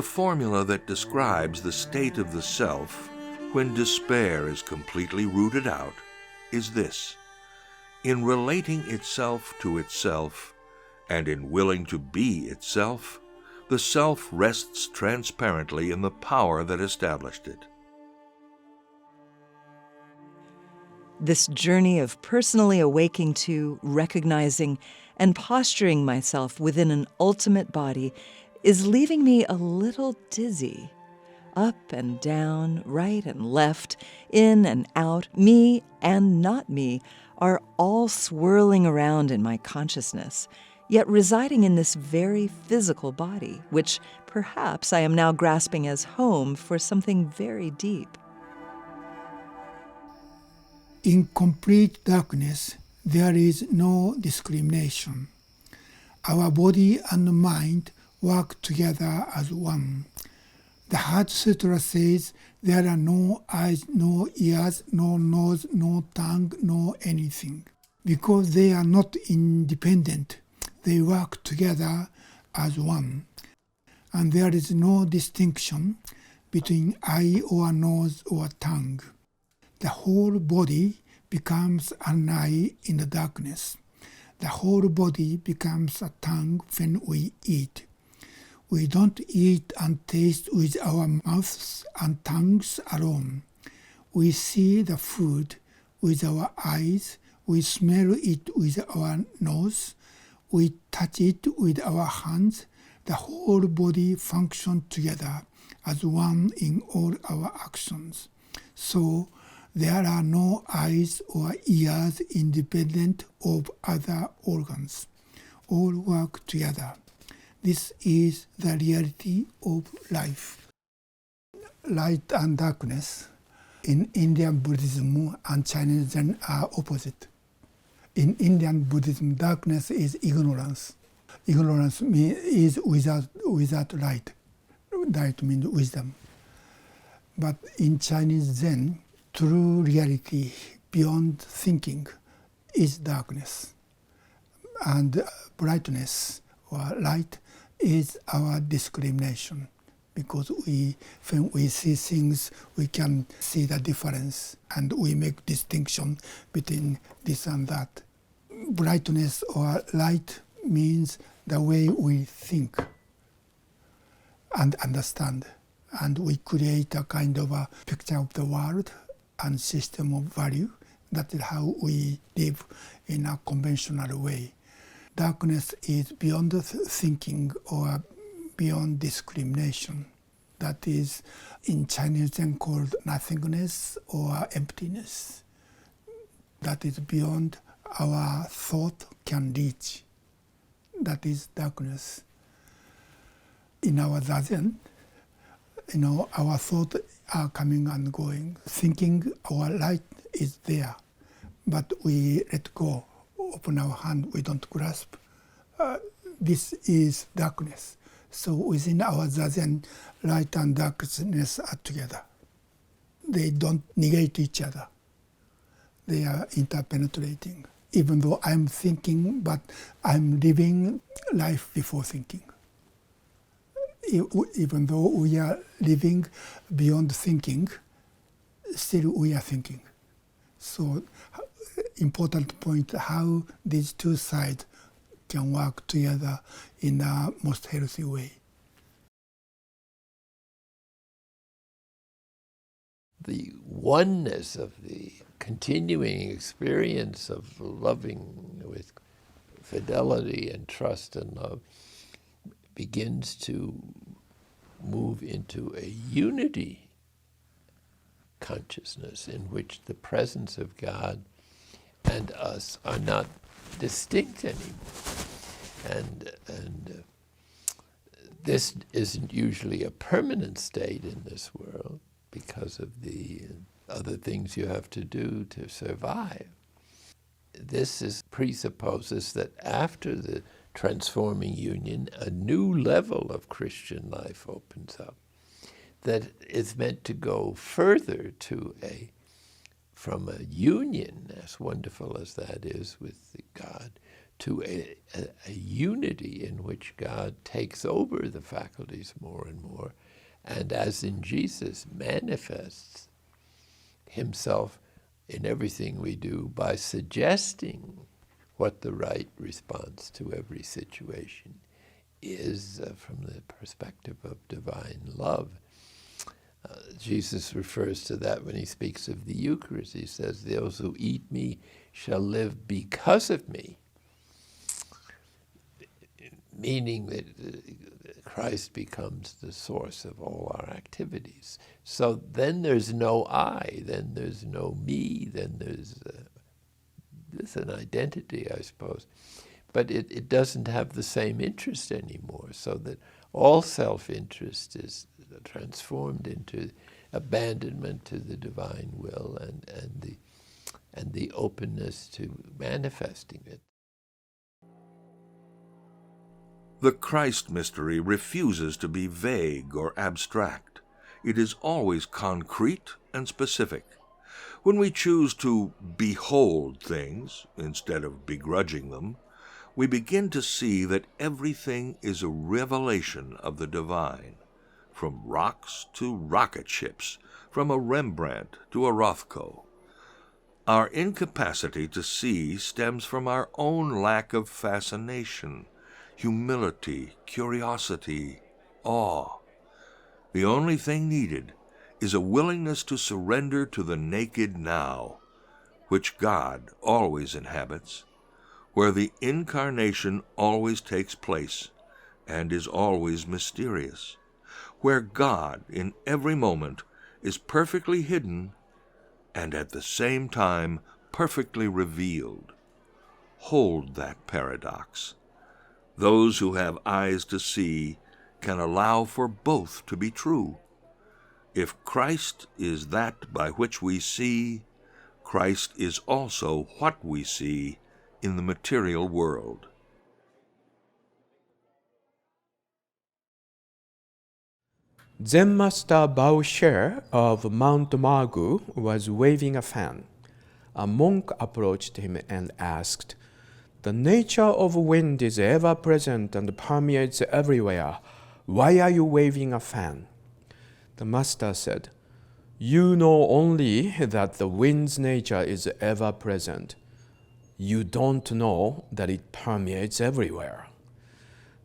The formula that describes the state of the self when despair is completely rooted out is this: in relating itself to itself, and in willing to be itself, the self rests transparently in the power that established it. This journey of personally awaking to, recognizing, and posturing myself within an ultimate body is leaving me a little dizzy. Up and down, right and left, in and out, me and not me are all swirling around in my consciousness, yet residing in this very physical body, which perhaps I am now grasping as home for something very deep. In complete darkness, there is no discrimination. Our body and mind work together as one. The Heart Sutra says there are no eyes, no ears, no nose, no tongue, no anything. Because they are not independent, they work together as one. And there is no distinction between eye or nose or tongue. The whole body becomes an eye in the darkness. The whole body becomes a tongue when we eat. We don't eat and taste with our mouths and tongues alone. We see the food with our eyes, we smell it with our nose, we touch it with our hands. The whole body functions together as one in all our actions. So there are no eyes or ears independent of other organs. All work together. This is the reality of life. Light and darkness in Indian Buddhism and Chinese Zen are opposite. In Indian Buddhism, darkness is ignorance. Ignorance is without light. Light means wisdom. But in Chinese Zen, true reality beyond thinking is darkness. And brightness or light is our discrimination, because when we see things, we can see the difference and we make distinction between this and that. Brightness or light means the way we think and understand, and we create a kind of a picture of the world and system of value. That is how we live in a conventional way. Darkness is beyond thinking or beyond discrimination. That is in Chinese Zen called nothingness or emptiness. That is beyond our thought can reach. That is darkness. In our Zazen, our thoughts are coming and going. Thinking, our light is there, but we let go. Open our hand, we don't grasp. This is darkness. So within our Zazen, light and darkness are together. They don't negate each other. They are interpenetrating. Even though I'm thinking, but I'm living life before thinking. Even though we are living beyond thinking, still we are thinking. So important point how these two sides can work together in a most healthy way. The oneness of the continuing experience of loving with fidelity and trust and love begins to move into a unity consciousness in which the presence of God and us are not distinct anymore. And this isn't usually a permanent state in this world because of the other things you have to do to survive. This presupposes that after the transforming union, a new level of Christian life opens up that is meant to go further to from a union, as wonderful as that is with God, to a unity in which God takes over the faculties more and more, and as in Jesus, manifests himself in everything we do by suggesting what the right response to every situation is from the perspective of divine love. Jesus refers to that when he speaks of the Eucharist. He says, "Those who eat me shall live because of me," meaning that Christ becomes the source of all our activities. So then there's no I, then there's no me, then there's an identity, I suppose. But it doesn't have the same interest anymore, so that all self-interest is transformed into abandonment to the divine will and the openness to manifesting it. The Christ mystery refuses to be vague or abstract. It is always concrete and specific. When we choose to behold things instead of begrudging them, we begin to see that everything is a revelation of the divine, from rocks to rocket ships, from a Rembrandt to a Rothko. Our incapacity to see stems from our own lack of fascination, humility, curiosity, awe. The only thing needed is a willingness to surrender to the naked now, which God always inhabits, where the incarnation always takes place and is always mysterious, where God in every moment is perfectly hidden and at the same time perfectly revealed. Hold that paradox. Those who have eyes to see can allow for both to be true. If Christ is that by which we see, Christ is also what we see in the material world. Zen Master Baoshe of Mount Magu was waving a fan. A monk approached him and asked, "The nature of wind is ever present and permeates everywhere. Why are you waving a fan?" The master said, "You know only that the wind's nature is ever present. You don't know that it permeates everywhere."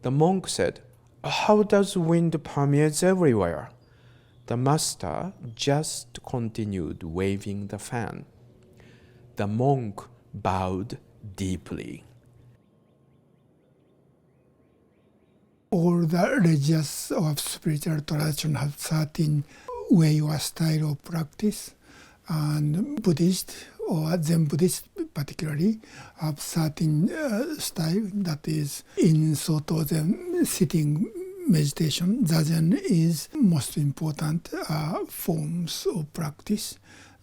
The monk said, "How does wind permeate everywhere?" The master just continued waving the fan. The monk bowed deeply. All the religious or spiritual tradition have certain way or style of practice, and Buddhist or Zen Buddhist particularly have certain style that is in Soto Zen sitting meditation. Zazen is most important forms of practice,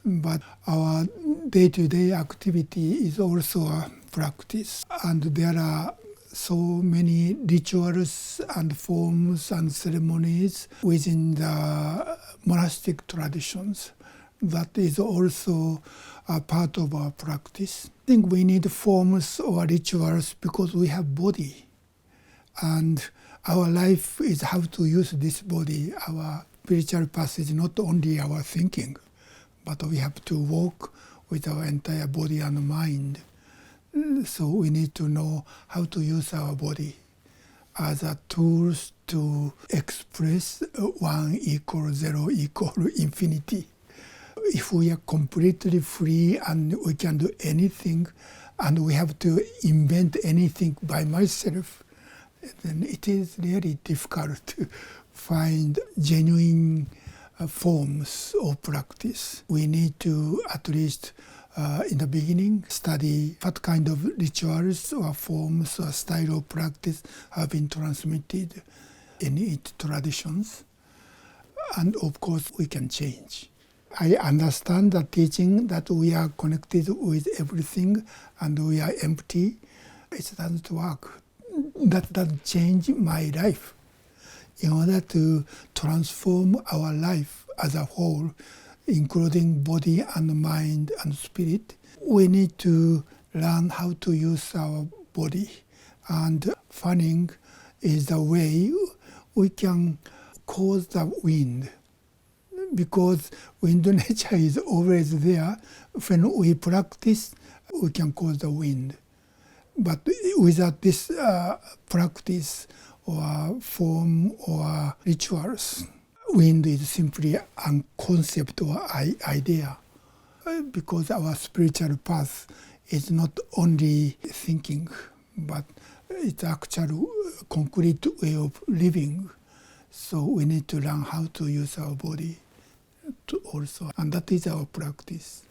but our day-to-day activity is also a practice, and there are so many rituals and forms and ceremonies within the monastic traditions that is also a part of our practice. I think we need forms or rituals because we have body, and our life is how to use this body. Our spiritual path is not only our thinking, but we have to walk with our entire body and mind. So we need to know how to use our body as a tools to express 1 = 0 = infinity. If we are completely free and we can do anything and we have to invent anything by myself, then it is really difficult to find genuine forms of practice. We need to at least in the beginning study what kind of rituals or forms or style of practice have been transmitted in each traditions. And of course we can change. I understand the teaching that we are connected with everything and we are empty. It doesn't work. That doesn't change my life. In order to transform our life as a whole, including body and mind and spirit, we need to learn how to use our body. And fanning is the way we can cause the wind, because wind nature is always there. When we practice, we can cause the wind. But without this practice or form or rituals, wind is simply a concept or idea. Because our spiritual path is not only thinking, but it's actual concrete way of living. So we need to learn how to use our body to also, and that is our practice.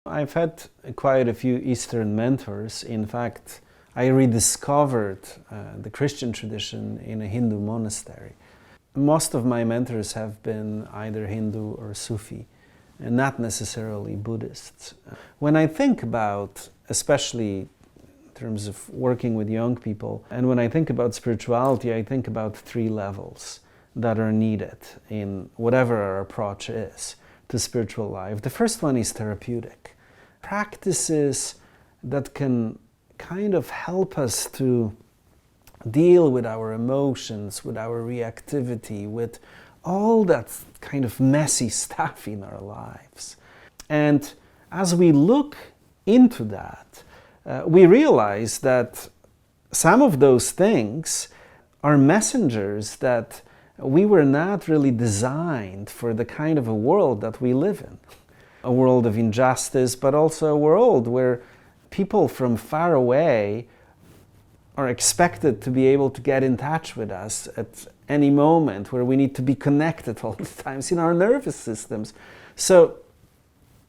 I've had quite a few Eastern mentors. In fact, I rediscovered the Christian tradition in a Hindu monastery. Most of my mentors have been either Hindu or Sufi, and not necessarily Buddhists. When I think about, especially in terms of working with young people, and when I think about spirituality, I think about 3 levels that are needed in whatever our approach is to spiritual life. The first one is therapeutic. Practices that can kind of help us to deal with our emotions, with our reactivity, with all that kind of messy stuff in our lives. And as we look into that, we realize that some of those things are messengers that we were not really designed for the kind of a world that we live in. A world of injustice, but also a world where people from far away are expected to be able to get in touch with us at any moment, where we need to be connected all the time in our nervous systems. So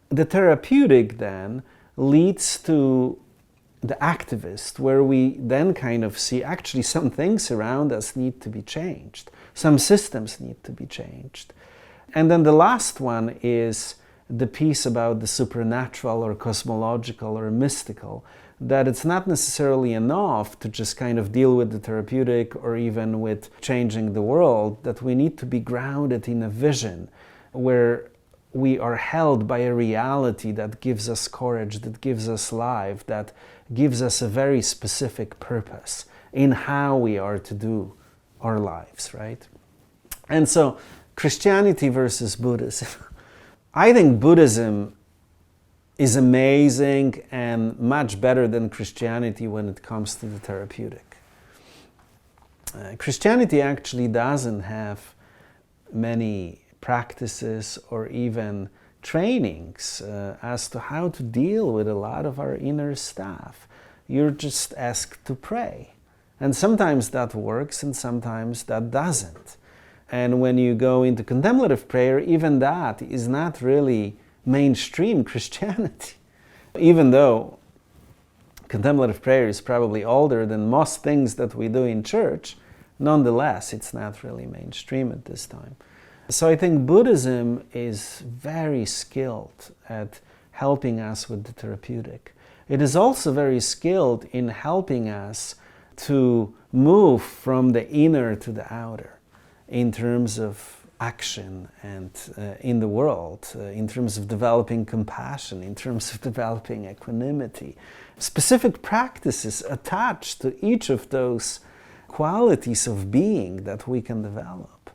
the therapeutic then leads to the activist, where we then kind of see actually some things around us need to be changed. Some systems need to be changed. And then the last one is the piece about the supernatural or cosmological or mystical, that it's not necessarily enough to just kind of deal with the therapeutic or even with changing the world, that we need to be grounded in a vision where we are held by a reality that gives us courage, that gives us life, that gives us a very specific purpose in how we are to do our lives, right? And so, Christianity versus Buddhism. I think Buddhism is amazing and much better than Christianity when it comes to the therapeutic. Christianity actually doesn't have many practices or even trainings as to how to deal with a lot of our inner stuff. You're just asked to pray. And sometimes that works and sometimes that doesn't. And when you go into contemplative prayer, even that is not really mainstream Christianity. Even though contemplative prayer is probably older than most things that we do in church, nonetheless, it's not really mainstream at this time. So I think Buddhism is very skilled at helping us with the therapeutic. It is also very skilled in helping us to move from the inner to the outer in terms of action and in the world, in terms of developing compassion, in terms of developing equanimity. Specific practices attached to each of those qualities of being that we can develop.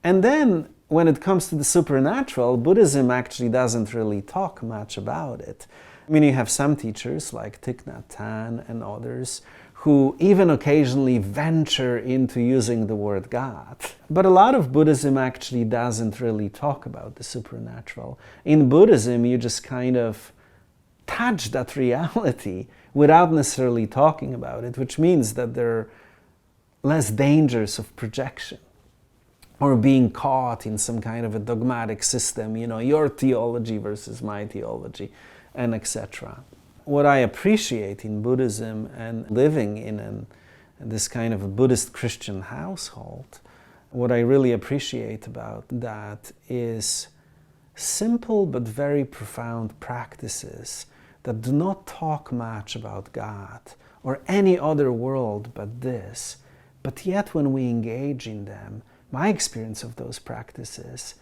And then when it comes to the supernatural, Buddhism actually doesn't really talk much about it. I mean, you have some teachers like Thich Nhat Hanh and others who even occasionally venture into using the word God. But a lot of Buddhism actually doesn't really talk about the supernatural. In Buddhism, you just kind of touch that reality without necessarily talking about it, which means that there are less dangers of projection or being caught in some kind of a dogmatic system, you know, your theology versus my theology, and etc. What I appreciate in Buddhism and living in this kind of a Buddhist Christian household, what I really appreciate about that is simple but very profound practices that do not talk much about God or any other world but this, but yet when we engage in them, my experience of those practices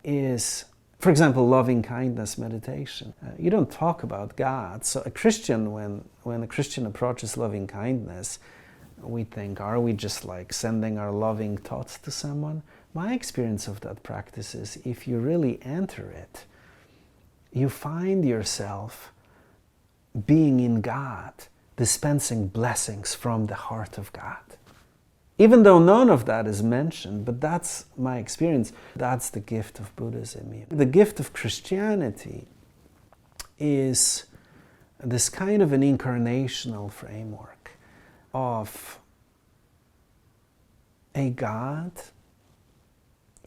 is For example, loving kindness meditation. You don't talk about God. So a Christian, when a Christian approaches loving kindness, we think, are we just like sending our loving thoughts to someone? My experience of that practice is if you really enter it, you find yourself being in God, dispensing blessings from the heart of God. Even though none of that is mentioned, but that's my experience. That's the gift of Buddhism. The gift of Christianity is this kind of an incarnational framework of a God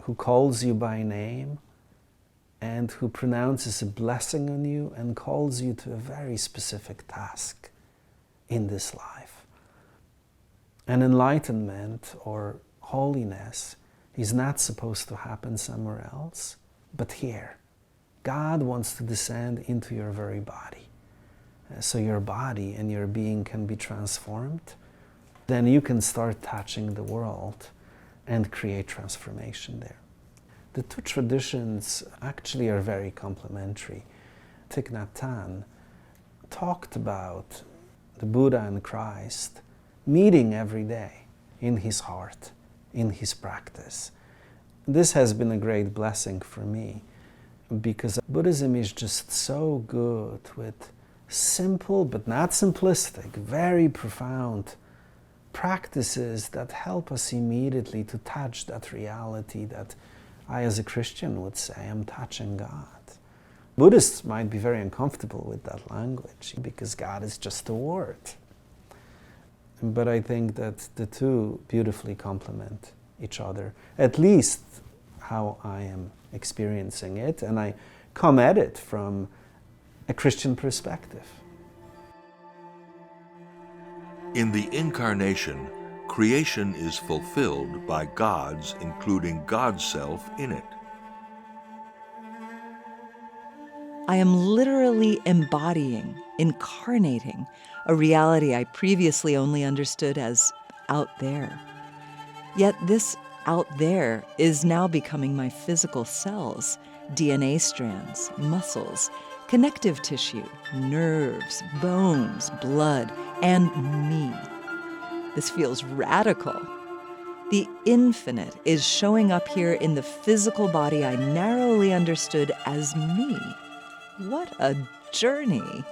who calls you by name and who pronounces a blessing on you and calls you to a very specific task in this life. And enlightenment or holiness is not supposed to happen somewhere else, but here. God wants to descend into your very body. So your body and your being can be transformed. Then you can start touching the world and create transformation there. The two traditions actually are very complementary. Thich Nhat Hanh talked about the Buddha and Christ meeting every day in his heart, in his practice. This has been a great blessing for me because Buddhism is just so good with simple but not simplistic, very profound practices that help us immediately to touch that reality that I as a Christian would say, I'm touching God. Buddhists might be very uncomfortable with that language because God is just a word. But I think that the two beautifully complement each other, at least how I am experiencing it, and I come at it from a Christian perspective. In the incarnation, creation is fulfilled by God's including God's self in it. I am literally embodying, incarnating, a reality I previously only understood as out there. Yet this out there is now becoming my physical cells, DNA strands, muscles, connective tissue, nerves, bones, blood, and me. This feels radical. The infinite is showing up here in the physical body I narrowly understood as me. What a journey!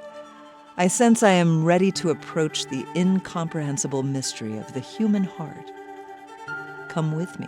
I sense I am ready to approach the incomprehensible mystery of the human heart. Come with me.